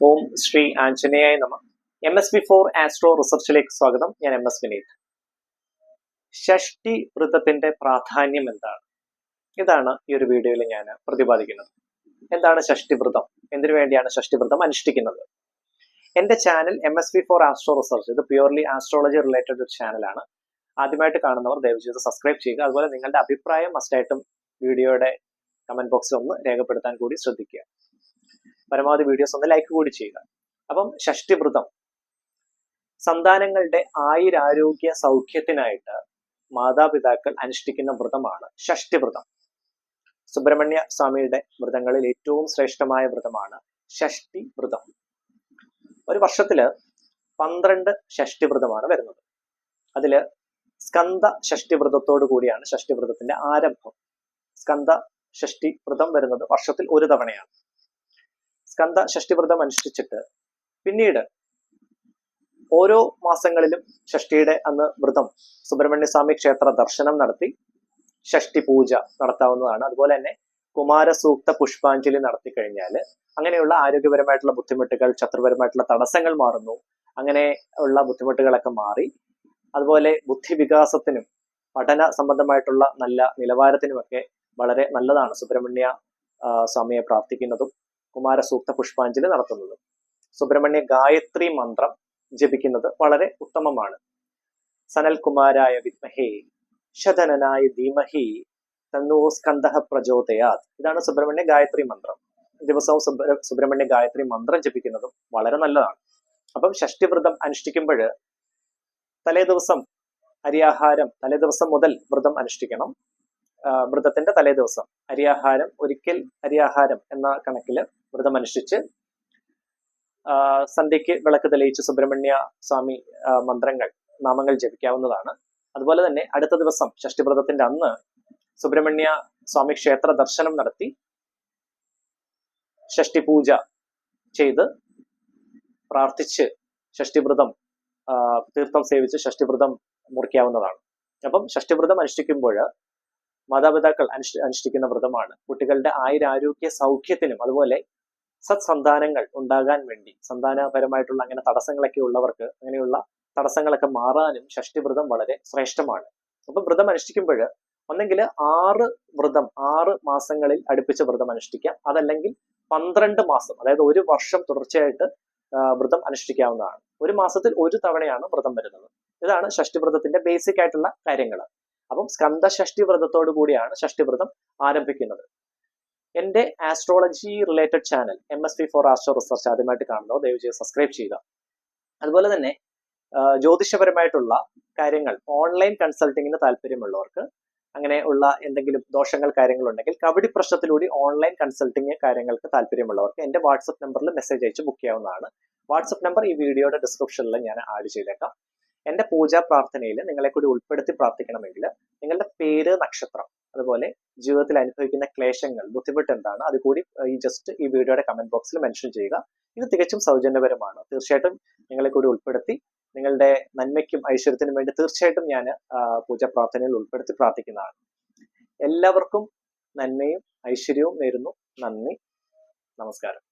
ഓം ശ്രീ ആഞ്ജനേയായ നമ. MSV4 astro റിസർച്ചിലേക്ക് സ്വാഗതം. ഞാൻ MS വിനീത്. ഷഷ്ടി വ്രതത്തിന്റെ പ്രാധാന്യം എന്താണ്? ഇതാണ് ഈ ഒരു വീഡിയോയിൽ ഞാൻ പ്രതിപാദിക്കുന്നത്. എന്താണ് ഷഷ്ടി വ്രതം? എന്തിനു വേണ്ടിയാണ് ഷഷ്ടി വ്രതം അനുഷ്ഠിക്കുന്നത്? എന്റെ ചാനൽ MSV4 ആസ്ട്രോ റിസർച്ച്, ഇത് പ്യൂർലി ആസ്ട്രോളജി റിലേറ്റഡ് ഒരു ചാനലാണ്. ആദ്യമായിട്ട് കാണുന്നവർ ദയവ് ചെയ്ത് സബ്സ്ക്രൈബ് ചെയ്യുക. അതുപോലെ നിങ്ങളുടെ അഭിപ്രായം മസ്റ്റായിട്ടും വീഡിയോയുടെ കമന്റ് ബോക്സിൽ ഒന്ന് രേഖപ്പെടുത്താൻ കൂടി ശ്രദ്ധിക്കുക. പരമാവധി വീഡിയോസ് ഒന്ന് ലൈക്ക് കൂടി ചെയ്യുക. അപ്പം ഷഷ്ടിവ്രതം സന്താനങ്ങളുടെ ആയുരാരോഗ്യ സൗഖ്യത്തിനായിട്ട് മാതാപിതാക്കൾ അനുഷ്ഠിക്കുന്ന വ്രതമാണ് ഷഷ്ടിവ്രതം. സുബ്രഹ്മണ്യ സ്വാമിയുടെ വ്രതങ്ങളിൽ ഏറ്റവും ശ്രേഷ്ഠമായ വ്രതമാണ് ഷഷ്ടി വ്രതം. ഒരു വർഷത്തില് 12 ഷഷ്ടിവ്രതമാണ് വരുന്നത്. അതില് സ്കന്ദ ഷഷ്ടിവ്രതത്തോടു കൂടിയാണ് ഷഷ്ടിവ്രതത്തിന്റെ ആരംഭം. സ്കന്ദ ഷഷ്ടി വ്രതം വരുന്നത് വർഷത്തിൽ ഒരു തവണയാണ്. സ്കന്ദ ഷഷ്ടിവ്രതം അനുഷ്ഠിച്ചിട്ട് പിന്നീട് ഓരോ മാസങ്ങളിലും ഷഷ്ടിയുടെ അന്ന് വ്രതം സുബ്രഹ്മണ്യ സ്വാമി ക്ഷേത്ര ദർശനം നടത്തി ഷഷ്ടി പൂജ നടത്താവുന്നതാണ്. അതുപോലെ തന്നെ കുമാരസൂക്ത പുഷ്പാഞ്ജലി നടത്തി കഴിഞ്ഞാൽ അങ്ങനെയുള്ള ആരോഗ്യപരമായിട്ടുള്ള ബുദ്ധിമുട്ടുകൾ, ശത്രുപരമായിട്ടുള്ള തടസ്സങ്ങൾ മാറുന്നു. അങ്ങനെ ഉള്ള ബുദ്ധിമുട്ടുകളൊക്കെ മാറി അതുപോലെ ബുദ്ധിവികാസത്തിനും പഠന സംബന്ധമായിട്ടുള്ള നല്ല നിലവാരത്തിനുമൊക്കെ വളരെ നല്ലതാണ് സുബ്രഹ്മണ്യ സ്വാമിയെ പ്രാർത്ഥിക്കുന്നതും കുമാരസൂക്ത പുഷ്പാഞ്ജലി നടത്തുന്നതും. സുബ്രഹ്മണ്യ ഗായത്രി മന്ത്രം ജപിക്കുന്നത് വളരെ ഉത്തമമാണ്. സനൽകുമാരായ വിദ്മഹേ ശതനനായ ധീമഹി തന്നോ സ്കന്ദഃ പ്രചോദയാത്. ഇതാണ് സുബ്രഹ്മണ്യ ഗായത്രി മന്ത്രം. ദിവസവും സുബ്രഹ്മണ്യ ഗായത്രി മന്ത്രം ജപിക്കുന്നതും വളരെ നല്ലതാണ്. അപ്പം ഷഷ്ടിവ്രതം അനുഷ്ഠിക്കുമ്പോൾ തലേദിവസം അരിയാഹാരം, തലേദിവസം മുതൽ വ്രതം അനുഷ്ഠിക്കണം. വ്രതത്തിന്റെ തലേദിവസം അരിയാഹാരം, ഒരിക്കൽ അരിയാഹാരം എന്ന കണക്കില് വ്രതം അനുഷ്ഠിച്ച് സന്ധ്യയ്ക്ക് വിളക്ക് തെളിയിച്ച് സുബ്രഹ്മണ്യ സ്വാമി മന്ത്രങ്ങൾ, നാമങ്ങൾ ജപിക്കാവുന്നതാണ്. അതുപോലെ തന്നെ അടുത്ത ദിവസം ഷഷ്ടിവ്രതത്തിന്റെ അന്ന് സുബ്രഹ്മണ്യ സ്വാമി ക്ഷേത്ര ദർശനം നടത്തി ഷഷ്ടി പൂജ ചെയ്ത് പ്രാർത്ഥിച്ച് ഷഷ്ടിവ്രതം തീർത്ഥം സേവിച്ച് ഷഷ്ടിവ്രതം മുറിക്കാവുന്നതാണ്. അപ്പം ഷഷ്ടിവ്രതം അനുഷ്ഠിക്കുമ്പോൾ മാതാപിതാക്കൾ അനുഷ്ഠിക്കുന്ന വ്രതമാണ്. കുട്ടികളുടെ ആയുരാരോഗ്യ സൗഖ്യത്തിനും അതുപോലെ സത്സന്താനങ്ങൾ ഉണ്ടാകാൻ വേണ്ടി, സന്താനപരമായിട്ടുള്ള അങ്ങനെ തടസ്സങ്ങളൊക്കെ ഉള്ളവർക്ക് അങ്ങനെയുള്ള തടസ്സങ്ങളൊക്കെ മാറാനും ഷഷ്ടിവ്രതം വളരെ ശ്രേഷ്ഠമാണ്. അപ്പൊ വ്രതം അനുഷ്ഠിക്കുമ്പോൾ ഒന്നെങ്കിൽ 6 മാസങ്ങളിൽ അടുപ്പിച്ച് വ്രതം അനുഷ്ഠിക്കാം. അതല്ലെങ്കിൽ 12 മാസം, അതായത് ഒരു വർഷം തുടർച്ചയായിട്ട് വ്രതം അനുഷ്ഠിക്കാവുന്നതാണ്. ഒരു മാസത്തിൽ ഒരു തവണയാണ് വ്രതം വരുന്നത്. ഇതാണ് ഷഷ്ടിവ്രതത്തിന്റെ ബേസിക് ആയിട്ടുള്ള കാര്യങ്ങൾ. അപ്പം സ്കന്ദ ഷഷ്ടി വ്രതത്തോടു കൂടിയാണ് ഷഷ്ടിവ്രതം ആരംഭിക്കുന്നത്. എന്റെ astrology related channel MSV4 astro research ആദ്യമായിട്ട് കാണുന്നവർ ദയവ് ചെയ്ത് സബ്സ്ക്രൈബ് ചെയ്യുക. അതുപോലെ തന്നെ ജ്യോതിഷപരമായിട്ടുള്ള കാര്യങ്ങൾ ഓൺലൈൻ കൺസൾട്ടിങ്ങിന് താല്പര്യമുള്ളവർക്ക്, അങ്ങനെ ഉള്ള എന്തെങ്കിലും ദോഷങ്ങൾ കാര്യങ്ങളുണ്ടെങ്കിൽ കബഡി പ്രശ്നത്തിലൂടെ ഓൺലൈൻ കൺസൾട്ടിങ് കാര്യങ്ങൾക്ക് താല്പര്യമുള്ളവർക്ക് എന്റെ വാട്സപ്പ് നമ്പറിൽ മെസ്സേജ് അയച്ച് ബുക്ക് ചെയ്യാവുന്നതാണ്. വാട്സപ്പ് നമ്പർ ഈ വീഡിയോയുടെ ഡിസ്ക്രിപ്ഷനിൽ ഞാൻ ആഡ് ചെയ്തേക്കാം. എന്റെ പൂജാ പ്രാർത്ഥനയിൽ നിങ്ങളെ കൂടി ഉൾപ്പെടുത്തി പ്രാർത്ഥിക്കണമെങ്കിൽ നിങ്ങളുടെ പേര്, നക്ഷത്രം, അതുപോലെ ജീവിതത്തിൽ അനുഭവിക്കുന്ന ക്ലേശങ്ങൾ, ബുദ്ധിമുട്ട് എന്താണ്, അത് കൂടി ഈ വീഡിയോയുടെ കമന്റ് ബോക്സിൽ മെൻഷൻ ചെയ്യുക. ഇത് തികച്ചും സൗജന്യപരമാണ്. തീർച്ചയായിട്ടും നിങ്ങളെ കൂടി ഉൾപ്പെടുത്തി നിങ്ങളുടെ നന്മയ്ക്കും ഐശ്വര്യത്തിനും വേണ്ടി തീർച്ചയായിട്ടും ഞാൻ പൂജാ പ്രാർത്ഥനയിൽ ഉൾപ്പെടുത്തി പ്രാർത്ഥിക്കുന്നതാണ്. എല്ലാവർക്കും നന്മയും ഐശ്വര്യവും നേരുന്നു. നന്ദി, നമസ്കാരം.